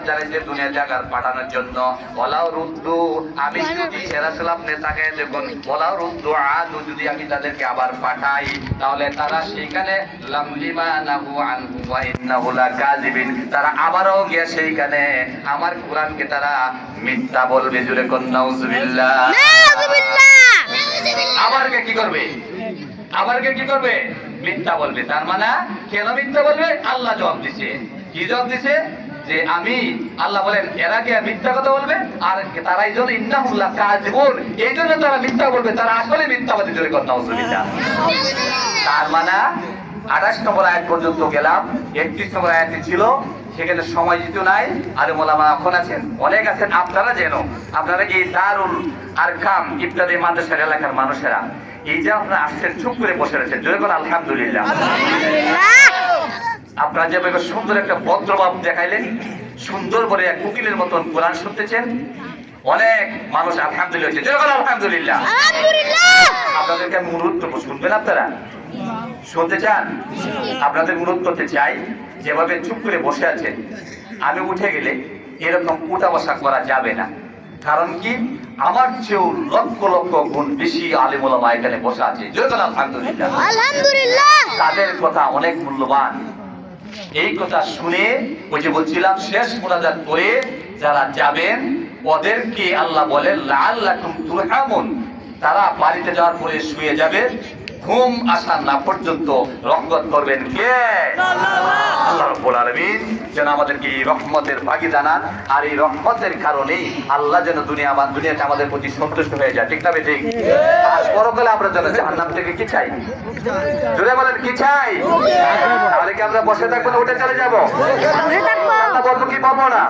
জানিয়েছে দুনিয়া জাগার পাঠানোর জন্য। ওয়ালাউ রুদ্দু, আমি যদি রাসূল আপনি তাকায় দেখুন, ওয়ালাউ রুদ্দু আদু, যদি আমি তাদেরকে আবার পাঠাই তাহলে তারা সেখানে লামলিমা নাহু আনহু ওয়া ইন্নাহু লাকাযিবিন, তারা আবারও গিয়ে সেইখানে আমার কোরআনকে তারা মিথ্যা বলবে। জুরে কোন নাউজুবিল্লাহ। আবারকে কি করবে? আবারকে কি করবে? মিথ্যা বলবে। তার মানে কেন মিথ্যা বলবে? আল্লাহ জবাব দিছে। কি জবাব দিছে? যে আমি আল্লাহ বলেন এরা কি মিথ্যা কথা বলবে, আর তারা এই জন্য ইন্নাহুল লাকাযিবুন, এই জন্য তারা মিথ্যা বলবে, তারা আসলে মিথ্যাবাদী। জোরে কথা নাউজুবিল্লাহ। তার মানে 28 নম্বর আয়াত পর্যন্ত গেলাম। 31 নম্বর আয়াতে ছিল, সেখানে সময় যেহেতু নাই, আলেম ওলামা এখন আছেন, অনেক আছেন। আপনারা যেন আপনারা এই দারুল আরকাম ইত্যাদি মাদ্রাসার এলাকার মানুষেরা এই যে আপনারা আসছেন, চুপ করে বসে রয়েছেন, জোরে করে আলহামদুলিল্লাহ। আপনারা যেভাবে সুন্দর একটা ভদ্রভাব দেখাইলেন, সুন্দর করে এক উকিলের মতন কোরআন শুনতেছেন, অনেক মানুষ আলহামদুলিল্লাহ হয়েছে, জোরে করে আলহামদুলিল্লাহ। আপনাদেরকে আমি অনুরোধ করবো, শুনবেন? আপনারা শুনতে চান? আপনাদের অনুরোধ করতে চাই, যেভাবে চুপ করে বসে আছেন, আমি উঠে গেলে এরকম উঠা বসা করা যাবে না। কারণ কি, আমার চেয়েও লক্ষ লক্ষ গুণ বেশি আলেম ওলামা এখানে বসে আছে, জোরে করে আলহামদুলিল্লাহ। আলহামদুলিল্লাহ। তাদের কথা অনেক মূল্যবান। এই কথা শুনে, ওই যে বলছিলাম, শেষ মুনাজাত করে যারা যাবেন ওদেরকে আল্লাহ বলেন লাআল্লাকুম তুরহামুন, তারা বাড়িতে যাওয়ার পরে শুয়ে যাবে, ঘুম আসা না পর্যন্ত রহমত করবেন কে? আল্লাহ রাব্বুল আলামিন যেন আমাদেরকে এই রহমতের ভাগী জানান, আর এই রহমতের কারণেই আল্লাহ যেন দুনিয়াতে আমাদের প্রতি সন্তুষ্ট হয়ে যায়। ঠিক না ঠিক? আর পরকালে আমরা যেন জাহান্নাম থেকে কি চাই? জোরে বলেন, কি চাই? তাহলে কি আমরা বসে থাকবো না উঠে চলে যাবো? আল্লাহ বলবো কি পাবো না?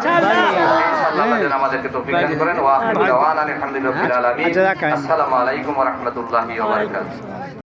ইনশাআল্লাহ যেন আমাদেরকে তৌফিক দান করেন। ওয়া আখিরু দাওয়ানা আলহামদুলিল্লাহি রাব্বিল আলামিন। আসসালামু আলাইকুম ওয়া রাহমাতুল্লাহি ওয়া বারাকাতুহু।